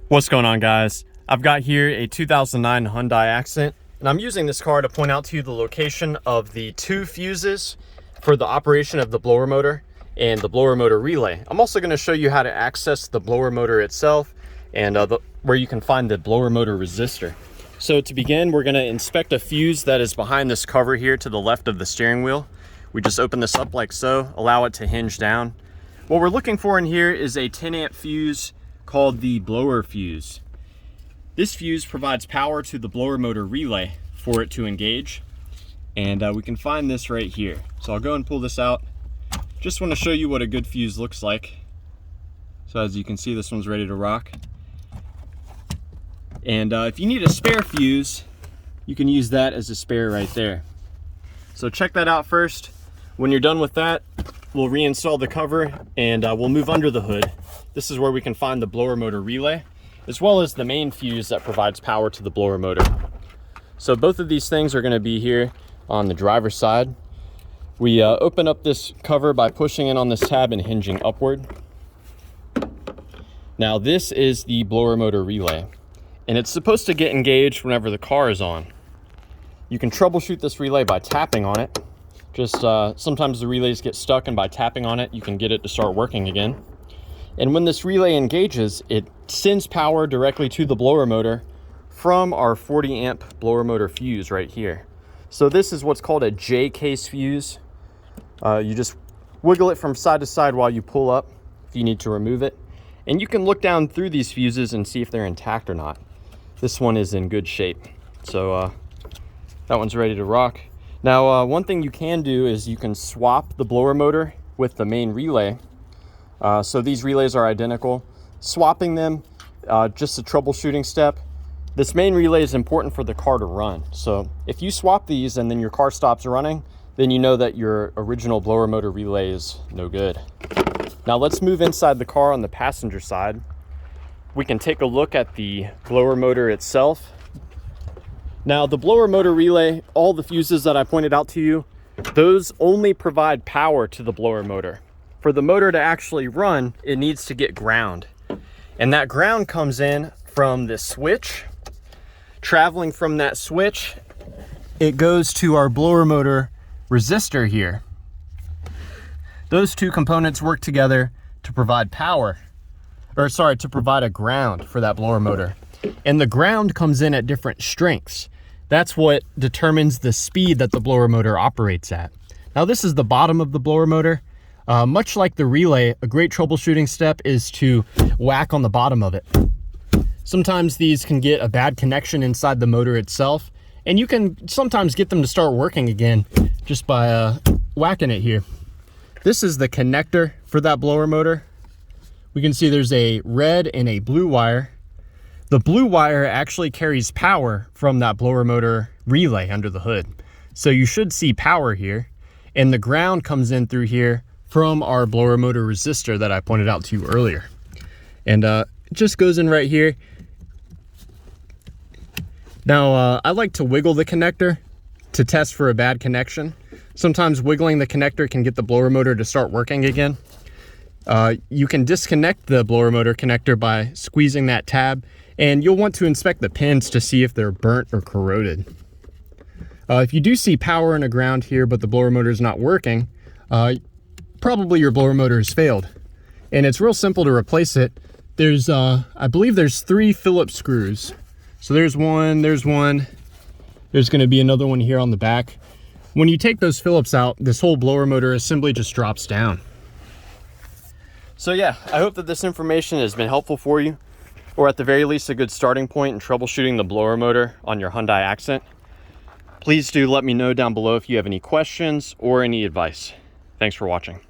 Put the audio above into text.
What's going on, guys? I've got here a 2009 Hyundai Accent, and I'm using this car to point out to you the location of the two fuses for the operation of the blower motor and the blower motor relay. I'm also going to show you how to access the blower motor itself and where you can find the blower motor resistor. So to begin, we're going to inspect a fuse that is behind this cover here to the left of the steering wheel. We just open this up like so, allow it to hinge down. What we're looking for in here is a 10 amp fuse called the blower fuse. This fuse provides power to the blower motor relay for it to engage, and we can find this right here. So I'll go and pull this out. Just want to show you what a good fuse looks like. So as you can see, this one's ready to rock. And if you need a spare fuse, you can use that as a spare right there. So check that out first. When you're done with that, we'll reinstall the cover and we'll move under the hood. This is where we can find the blower motor relay, as well as the main fuse that provides power to the blower motor. So both of these things are going to be here on the driver's side. We open up this cover by pushing in on this tab and hinging upward. Now this is the blower motor relay, and it's supposed to get engaged whenever the car is on. You can troubleshoot this relay by tapping on it. Just sometimes the relays get stuck, and by tapping on it, you can get it to start working again. And when this relay engages, it sends power directly to the blower motor from our 40 amp blower motor fuse right here. So this is what's called a J-case fuse. You just wiggle it from side to side while you pull up if you need to remove it. And you can look down through these fuses and see if they're intact or not. This one is in good shape. So that one's ready to rock. Now, one thing you can do is you can swap the blower motor with the main relay. So these relays are identical. Swapping them, just a troubleshooting step. This main relay is important for the car to run. So if you swap these and then your car stops running, then you know that your original blower motor relay is no good. Now let's move inside the car on the passenger side. We can take a look at the blower motor itself. Now the blower motor relay, all the fuses that I pointed out to you, those only provide power to the blower motor. For the motor to actually run, it needs to get ground. And that ground comes in from this switch. Traveling from that switch, it goes to our blower motor resistor here. Those two components work together to provide power, to provide a ground for that blower motor. And the ground comes in at different strengths. That's what determines the speed that the blower motor operates at. Now this is the bottom of the blower motor. Much like the relay, a great troubleshooting step is to whack on the bottom of it. Sometimes these can get a bad connection inside the motor itself, and you can sometimes get them to start working again just by whacking it here. This is the connector for that blower motor. We can see there's a red and a blue wire. The blue wire actually carries power from that blower motor relay under the hood. So you should see power here, and the ground comes in through here from our blower motor resistor that I pointed out to you earlier. And it just goes in right here. Now, I like to wiggle the connector to test for a bad connection. Sometimes wiggling the connector can get the blower motor to start working again. You can disconnect the blower motor connector by squeezing that tab, and you'll want to inspect the pins to see if they're burnt or corroded. If you do see power and a ground here, but the blower motor is not working, probably your blower motor has failed. And it's real simple to replace it. There's, I believe there's 3 Phillips screws. So there's one, there's going to be another one here on the back. When you take those Phillips out, this whole blower motor assembly just drops down. So yeah, I hope that this information has been helpful for you, or at the very least a good starting point in troubleshooting the blower motor on your Hyundai Accent. Please do let me know down below if you have any questions or any advice. Thanks for watching.